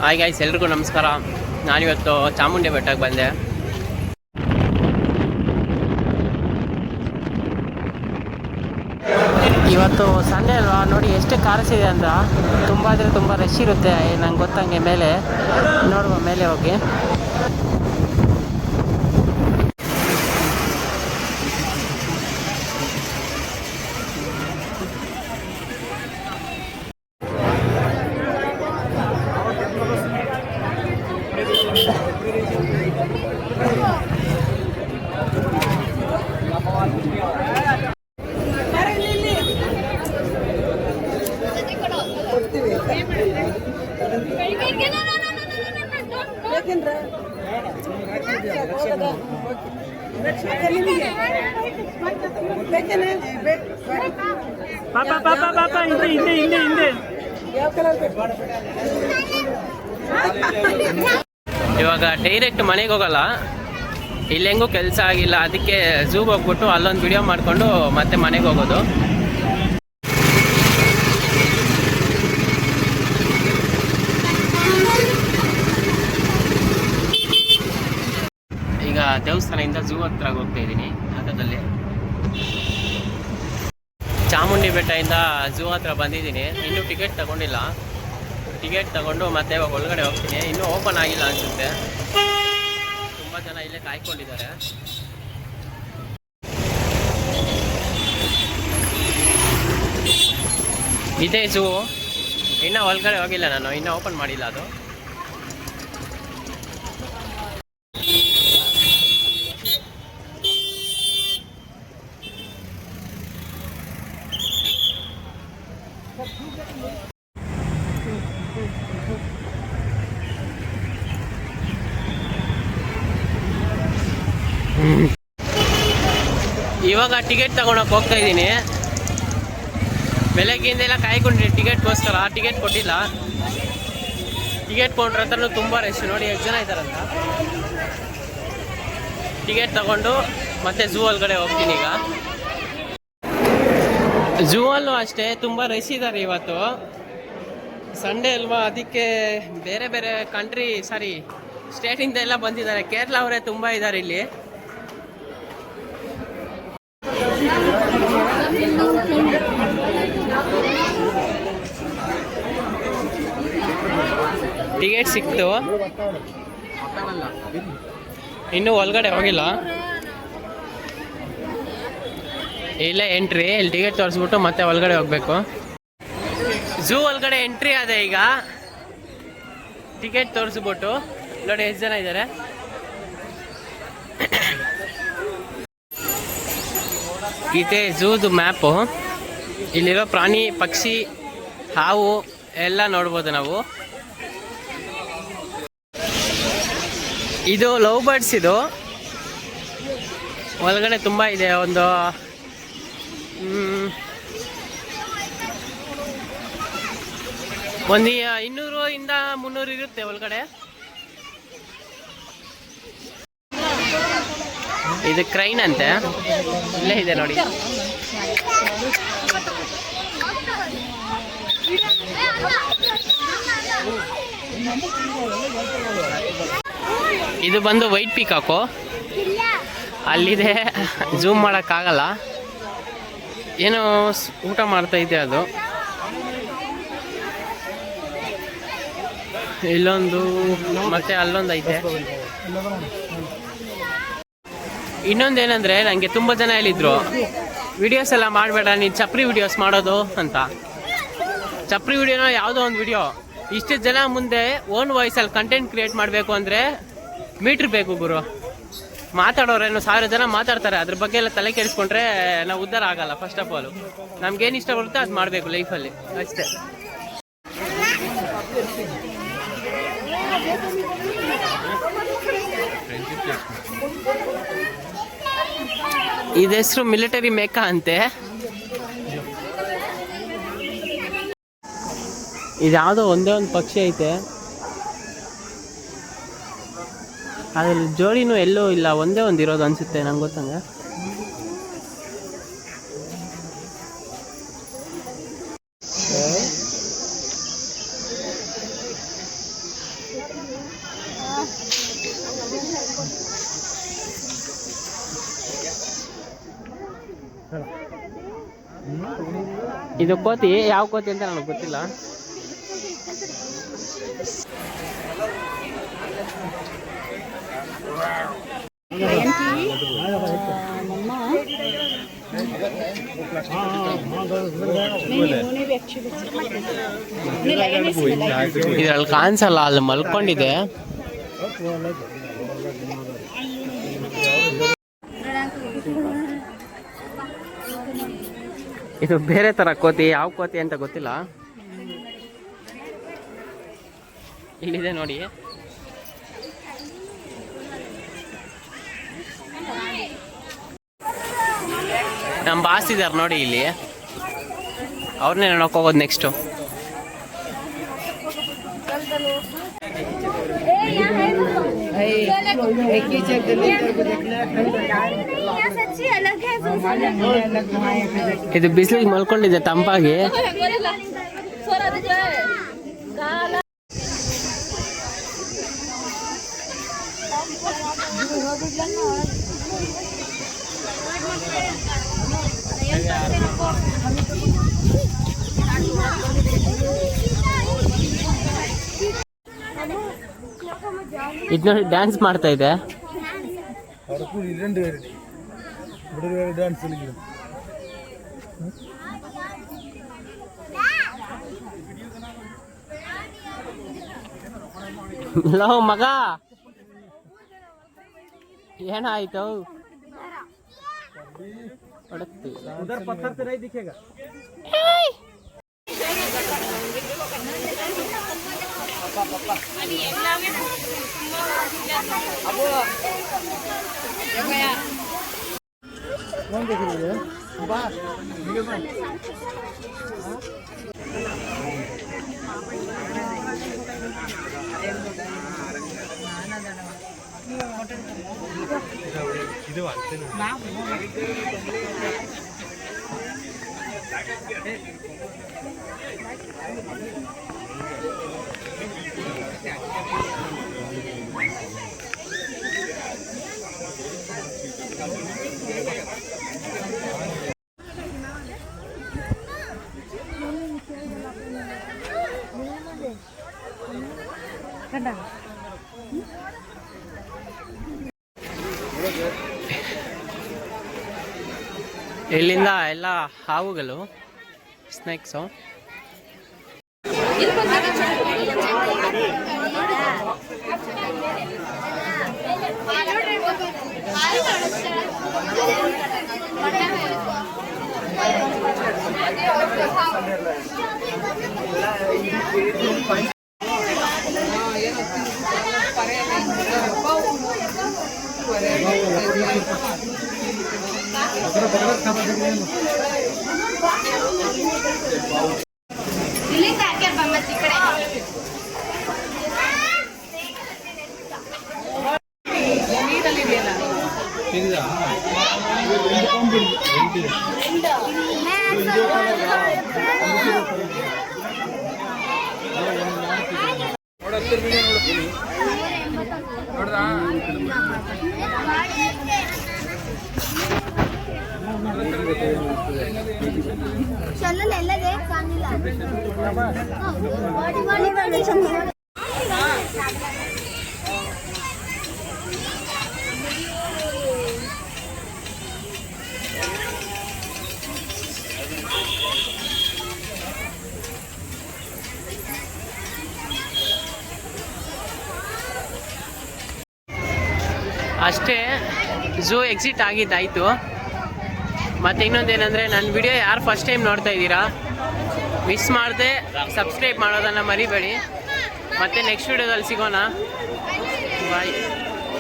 Hi guys, ಎಲ್ರಿಗೂ ನಮಸ್ಕಾರ. ನಾನಿವತ್ತು ಚಾಮುಂಡಿ ಬೆಟ್ಟಕ್ಕೆ ಬಂದೆ. ಇವತ್ತು ಸಂಡೇ ಅಲ್ವಾ, ನೋಡಿ ಎಷ್ಟು ಕಾರಿಸಿದೆ ಅಂತ. ತುಂಬ ಅಂದರೆ ತುಂಬ ರಶ್ ಇರುತ್ತೆ. ನಂಗೆ ಗೊತ್ತಂಗೆ ಮೇಲೆ ನೋಡುವ, ಮೇಲೆ ಹೋಗಿ. ಇವಾಗ ಡೈರೆಕ್ಟ್ ಮನೆಗೆ ಹೋಗಲ್ಲ, ಇಲ್ಲೆಂಗೂ ಕೆಲಸ ಆಗಿಲ್ಲ, ಅದಕ್ಕೆ ಝೂಗೆ ಹೋಗ್ಬಿಟ್ಟು ಅಲ್ಲೊಂದು ವಿಡಿಯೋ ಮಾಡಿಕೊಂಡು ಮತ್ತೆ ಮನೆಗೆ ಹೋಗೋದು. ಈಗ ದೇವಸ್ಥಾನದಿಂದ ಝೂ ಹತ್ರ ಹೋಗ್ತಾ ಇದ್ದೀನಿ ಆಟೋದಲ್ಲಿ. ಚಾಮುಂಡಿ ಬೆಟ್ಟದಿಂದ ಝೂ ಹತ್ರ ಬಂದಿದ್ದೀನಿ. ಇನ್ನೂ ಟಿಕೆಟ್ ತಗೊಂಡಿಲ್ಲ. ಟಿಕೆಟ್ ತಗೊಂಡು ಮತ್ತೆ ಇವಾಗ ಒಳಗಡೆ ಹೋಗ್ತೀನಿ. ಇನ್ನೂ ಓಪನ್ ಆಗಿಲ್ಲ ಅನಿಸುತ್ತೆ. ತುಂಬ ಜನ ಇಲ್ಲೇ ಕಾಯ್ಕೊಂಡಿದ್ದಾರೆ. ಇದೇ ಝೂ. ಇನ್ನೂ ಒಳಗಡೆ ಹೋಗಿಲ್ಲ ನಾನು, ಇನ್ನೂ ಓಪನ್ ಮಾಡಿಲ್ಲ ಅದು. ಇವಾಗ ಟಿಕೆಟ್ ತಗೊಳಕ್ಕೆ ಹೋಗ್ತಾ ಇದ್ದೀನಿ. ಬೆಳಗ್ಗೆಯಿಂದೆಲ್ಲ ಕಾಯ್ಕೊಂಡ್ರಿ ಟಿಕೆಟ್ಗೋಸ್ಕರ. ಟಿಕೆಟ್ ಕೊಟ್ಟಿಲ್ಲ. ಟಿಕೆಟ್ ಕೊಂಡ್ರ ಹತ್ರನೂ ತುಂಬ ರಶ್. ನೋಡಿ ಎಷ್ಟು ಜನ ಇದ್ದಾರಂತ. ಟಿಕೆಟ್ ತಗೊಂಡು ಮತ್ತೆ ಝೂ ಒಳಗಡೆ ಹೋಗ್ತೀನಿ. ಈಗ ಝೂ ಅಲ್ಲೂ ಅಷ್ಟೇ ತುಂಬ ರಶ್ ಇದ್ದಾರೆ. ಇವತ್ತು ಸಂಡೇ ಅಲ್ವಾ, ಅದಕ್ಕೆ ಬೇರೆ ಬೇರೆ ಸ್ಟೇಟಿಂದ ಎಲ್ಲ ಬಂದಿದ್ದಾರೆ. ಕೇರಳ ಅವರೇ ತುಂಬ ಇದ್ದಾರೆ ಇಲ್ಲಿ. ಟಿಕೆಟ್ ಸಿಕ್ತು, ಇನ್ನೂ ಒಳಗಡೆ ಹೋಗಿಲ್ಲ. ಇಲ್ಲೇ ಎಂಟ್ರಿ. ಇಲ್ಲಿ ಟಿಕೆಟ್ ತೋರಿಸ್ಬಿಟ್ಟು ಮತ್ತೆ ಒಳಗಡೆ ಹೋಗ್ಬೇಕು. ಝೂ ಒಳಗಡೆ ಎಂಟ್ರಿ ಅದೇ. ಈಗ ಟಿಕೆಟ್ ತೋರಿಸ್ಬಿಟ್ಟು ನೋಡಿ ಎಷ್ಟು ಜನ ಇದ್ದಾರೆ. ಇದೆ ಝೂದು ಮ್ಯಾಪು. ಇಲ್ಲಿರೋ ಪ್ರಾಣಿ ಪಕ್ಷಿ ಹಾವು ಎಲ್ಲ ನೋಡ್ಬೋದು ನಾವು. ಇದು ಲವ್ ಬರ್ಡ್ಸ್. ಇದು ಒಳಗಡೆ ತುಂಬ ಇದೆ. ಒಂದು 200 ಇಂದ 300 ಇರುತ್ತೆ ಒಳಗಡೆ. ಇದು ಕ್ರೈನ್ ಅಂತೆ. ಇಲ್ಲೇ ಇದೆ ನೋಡಿ. ಇದು ಬಂದು ವೈಟ್ ಪೀಕಾಕು. ಅಲ್ಲಿದೆ, ಝೂಮ್ ಮಾಡೋಕ್ಕಾಗಲ್ಲ. ಏನೋ ಊಟ ಮಾಡ್ತಾ ಇದೆ ಅದು. ಇಲ್ಲೊಂದು ಮತ್ತೆ ಅಲ್ಲೊಂದು ಐತೆ. ಇನ್ನೊಂದೇನೆಂದರೆ, ನನಗೆ ತುಂಬ ಜನ ಹೇಳಿದ್ರು ವಿಡಿಯೋಸ್ ಎಲ್ಲ ಮಾಡಬೇಡ, ನೀನು ಚಪ್ರಿ ವಿಡಿಯೋಸ್ ಮಾಡೋದು ಅಂತ. ಚಪ್ರಿ ವಿಡಿಯೋನ ಯಾವುದೋ ಒಂದು ವಿಡಿಯೋ ಇಷ್ಟು ಜನ ಮುಂದೆ ಓನ್ ವಾಯ್ಸಲ್ಲಿ ಕಂಟೆಂಟ್ ಕ್ರಿಯೇಟ್ ಮಾಡಬೇಕು ಅಂದರೆ ಮೀಟ್ರ್ ಬೇಕು ಗುರು. ಮಾತಾಡೋರೇನು 1000 ಜನ ಮಾತಾಡ್ತಾರೆ. ಅದ್ರ ಬಗ್ಗೆ ಎಲ್ಲ ತಲೆ ಕೆಡಿಸ್ಕೊಂಡ್ರೆ ನಾವು ಉದ್ಧಾರ ಆಗಲ್ಲ. ಫಸ್ಟ್ ಆಫ್ ಆಲ್ ನಮ್ಗೇನು ಇಷ್ಟ ಬರುತ್ತೆ ಅದು ಮಾಡಬೇಕು ಲೈಫಲ್ಲಿ, ಅಷ್ಟೇ. ಇದು ಹೆಸರು ಮಿಲಿಟರಿ ಮೇಕಾ ಅಂತೆ. ಇದ್ಯಾವುದೋ ಒಂದೇ ಒಂದು ಪಕ್ಷಿ ಐತೆ. ಅದ್ರಲ್ಲಿ ಜೋಡಿನೂ ಎಲ್ಲೂ ಇಲ್ಲ, ಒಂದೇ ಒಂದು ಇರೋದು ಅನಿಸುತ್ತೆ ನಂಗೆ ಗೊತ್ತಂಗೆ. ಇದು ಕೋತಿ ಯಾವ ಕೋತಿ ಅಂತ ನನಗೆ ಗೊತ್ತಿಲ್ಲ. ಇದ್ರಲ್ಲಿ ಕಾಣಿಸಲ್ಲ, ಅಲ್ಲಿ ಮಲ್ಕೊಂಡಿದೆ. ಇದು ಬೇರೆ ತರ ಕೋತಿ, ಯಾವ ಕೋತಿ ಅಂತ ಗೊತ್ತಿಲ್ಲ. ಇಲ್ಲಿದೆ ನೋಡಿ. ನಮ್ಮ ಬಾಸ್ ಇದಾರೆ ನೋಡಿ ಇಲ್ಲಿ, ಅವ್ರನ್ನೇ ನೋಡಕ್ ಹೋಗೋದು ನೆಕ್ಸ್ಟು. ಇದು ಬಿಸಿಲಿಗೆ ಮಲ್ಕೊಂಡಿದೆ ತಂಪಾಗಿ. ಇದು ನೋಡಿ ಡ್ಯಾನ್ಸ್ ಮಾಡ್ತಾ ಇದೆ. ಲೋ ಮಗ, ಏನಾಯ್ತು? ಇಲ್ಲಿಂದ ಎಲ್ಲ ಹಾವುಗಳು, ಸ್ನೇಕ್ಸು. ಅಷ್ಟೇ, ಝೂ ಎಕ್ಸಿಟ್ ಆಗಿದ್ದಾಯಿತು. ಮತ್ತು ಇನ್ನೊಂದೇನೆಂದರೆ, ನನ್ನ ವಿಡಿಯೋ ಯಾರು ಫಸ್ಟ್ ಟೈಮ್ ನೋಡ್ತಾ ಇದ್ದೀರಾ, ಮಿಸ್ ಮಾಡದೆ ಸಬ್ಸ್ಕ್ರೈಬ್ ಮಾಡೋದನ್ನು ಮರಿಬೇಡಿ. ಮತ್ತು ನೆಕ್ಸ್ಟ್ ವಿಡಿಯೋದಲ್ಲಿ ಸಿಗೋಣ. ಬಾಯ್.